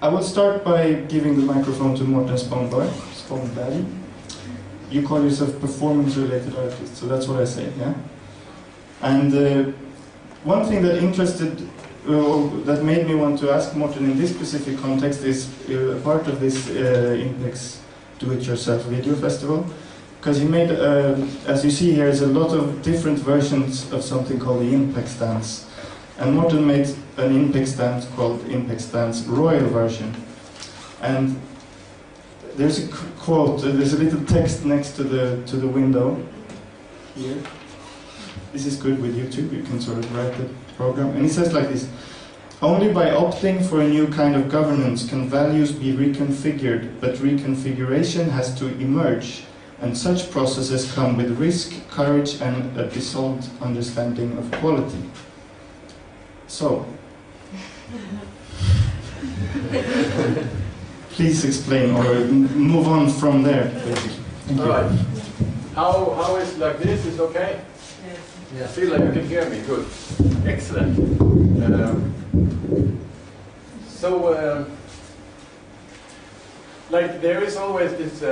I will start by giving the microphone to Mårten Spångberg. You call yourself performance-related artist, so that's what I say, yeah? And one thing that that made me want to ask Mårten in this specific context is a part of this Impex Do-It-Yourself Video Festival, because he made, as you see here, is a lot of different versions of something called the Impex dance. And Mårten made an Impex dance called Impex Dance Royal version. And there's a quote, there's a little text next to the window here. This is good with YouTube, you can sort of write the program. And it says like this: only by opting for a new kind of governance can values be reconfigured, but reconfiguration has to emerge. And such processes come with risk, courage, and a dissolved understanding of quality. So, please explain or move on from there, basically. Thank you. All right. How is like this? Is okay? Yes. I feel like you can hear me. Good. Excellent. Like there is always this.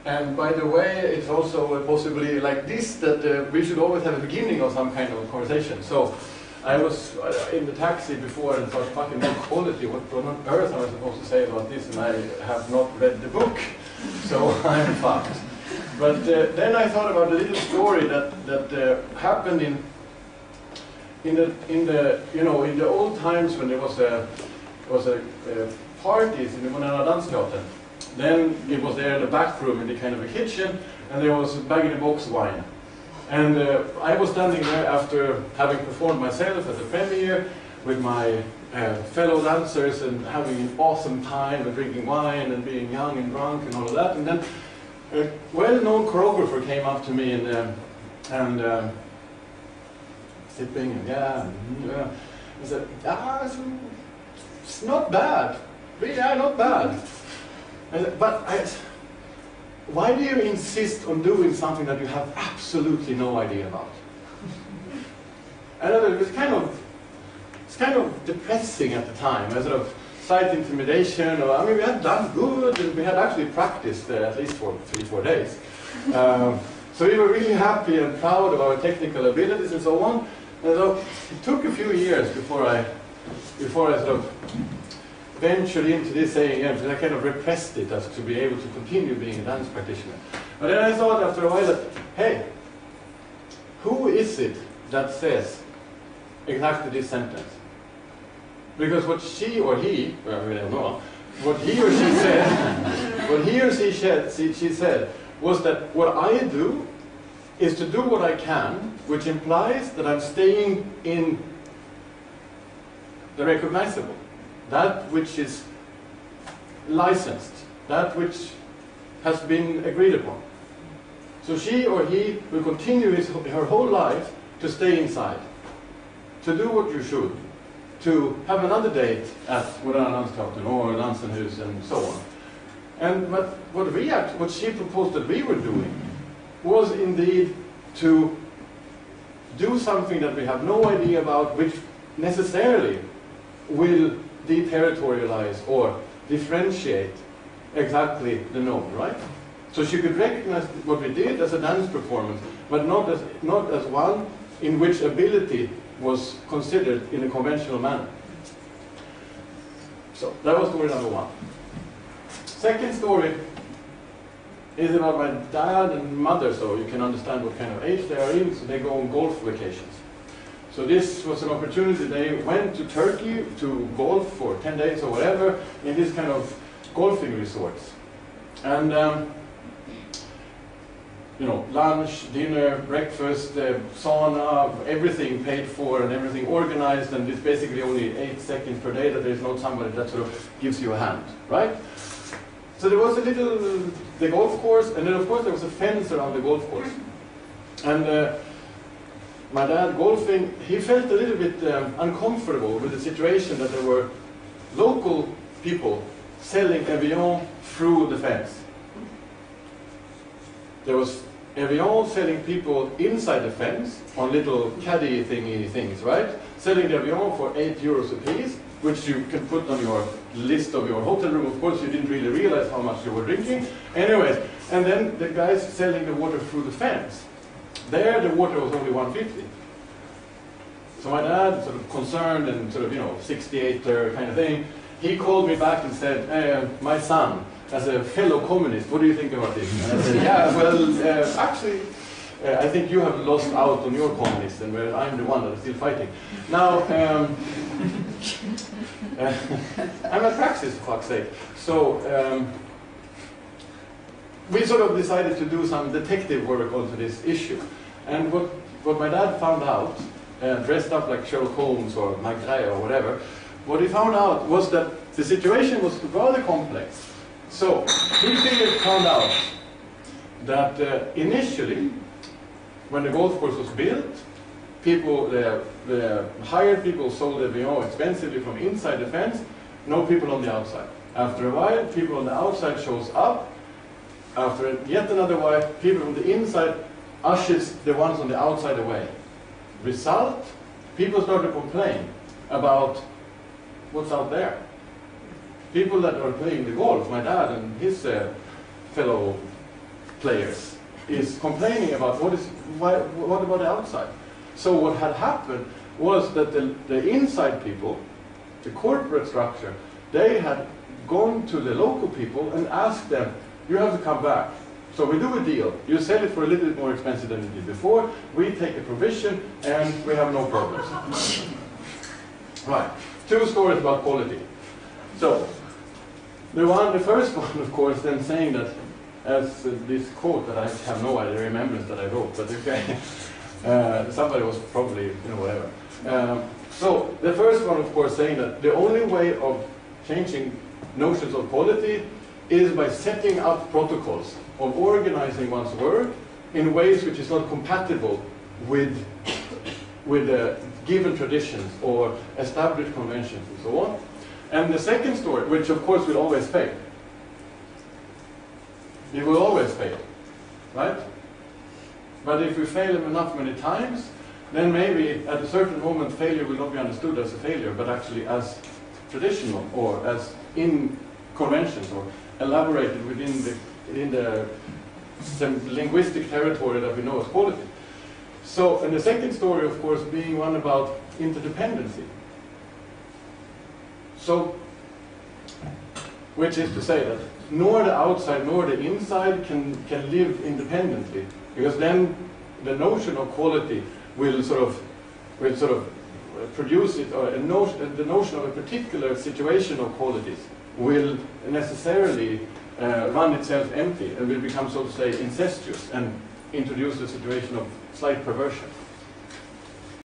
And by the way, it's also possibly like this that we should always have a beginning of some kind of conversation. So I was in the taxi before and thought, fucking no quality, what on earth am I supposed to say about this? And I have not read the book, so I'm fucked. But then I thought about a little story that happened in the old times when there was a parties in the Moderna Dansteatern. Then it was there in the back room in the kind of a kitchen, and there was bag-in-a-box wine. And I was standing there after having performed myself at the premiere with my fellow dancers and having an awesome time and drinking wine and being young and drunk and all of that. And then a well-known choreographer came up to me and sipping and yeah, he said, it's not bad, really, not bad. But why do you insist on doing something that you have absolutely no idea about? And it's kind of depressing at the time, a sort of slight intimidation. Or, I mean, we had done good, and we had actually practiced at least for 3-4 days. So we were really happy and proud of our technical abilities and so on. And so it took a few years before I sort of ventured into this saying again, because I kind of repressed it as to be able to continue being a dance practitioner. But then I thought after a while that, hey, who is it that says exactly this sentence? Because what she or he, well, we don't know, what he or she said, what he or she said was that what I do is to do what I can, which implies that I'm staying in the recognizable. That which is licensed, that which has been agreed upon. So she or he will continue her whole life to stay inside, to do what you should, to have another date at Moderna Dansteatern or Dansenhus and so on. And what she proposed that we were doing was indeed to do something that we have no idea about, which necessarily will deterritorialize or differentiate exactly the note, right? So she could recognize what we did as a dance performance, but not as one in which ability was considered in a conventional manner. So that was story number one. Second story is about my dad and mother, so you can understand what kind of age they are in. So they go on golf vacations. So this was an opportunity. They went to Turkey to golf for 10 days or whatever in this kind of golfing resorts. And you know, lunch, dinner, breakfast, sauna, everything paid for and everything organized, and it's basically only 8 seconds per day that there's not somebody that sort of gives you a hand, right? So there was the golf course, and then of course there was a fence around the golf course. And my dad golfing, he felt a little bit uncomfortable with the situation that there were local people selling Evian through the fence. There was Evian selling people inside the fence on little caddy thingy things, right? Selling the Evian for €8 a piece, which you can put on your list of your hotel room. Of course, you didn't really realize how much you were drinking. Anyways, and then the guys selling the water through the fence. There, the water was only 150. So my dad, sort of concerned and sort of, 68er kind of thing, he called me back and said, hey, my son, as a fellow communist, what do you think about this? And I said, yeah, well, actually, I think you have lost out on your communists, and I'm the one that is still fighting. Now, I'm at PRAXIS, for fuck's sake. So, we sort of decided to do some detective work onto this issue. And what my dad found out, dressed up like Sherlock Holmes or Magritte or whatever, what he found out was that the situation was rather complex. So, he found out that initially, when the golf course was built, people, the hired people sold the Vion expensively from inside the fence, no people on the outside. After a while, people on the outside shows up. After yet another while, people from the inside ushers the ones on the outside away. Result, people started to complain about what's out there. People that are playing the golf, my dad and his fellow players, is complaining about what about the outside. So what had happened was that the inside people, the corporate structure, they had gone to the local people and asked them, you have to come back. So we do a deal. You sell it for a little bit more expensive than you did before. We take a provision and we have no problems. Right. 2 stories about quality. So the first one, of course, then saying that, as this quote that I have no idea remembrance that I wrote, but okay, somebody was probably, whatever. So the first one, of course, saying that the only way of changing notions of quality is by setting up protocols of organizing one's work in ways which is not compatible with given traditions or established conventions and so on. And the second story, which of course will always fail. It will always fail, right? But if we fail enough many times, then maybe at a certain moment failure will not be understood as a failure, but actually as traditional or as in conventions or elaborated within the linguistic territory that we know as quality. So, and the second story, of course, being one about interdependency. So, which is to say that nor the outside nor the inside can live independently, because then the notion of quality will sort of produce it, or the notion of a particular situation of qualities will necessarily run itself empty and will become, so to say, incestuous and introduce a situation of slight perversion.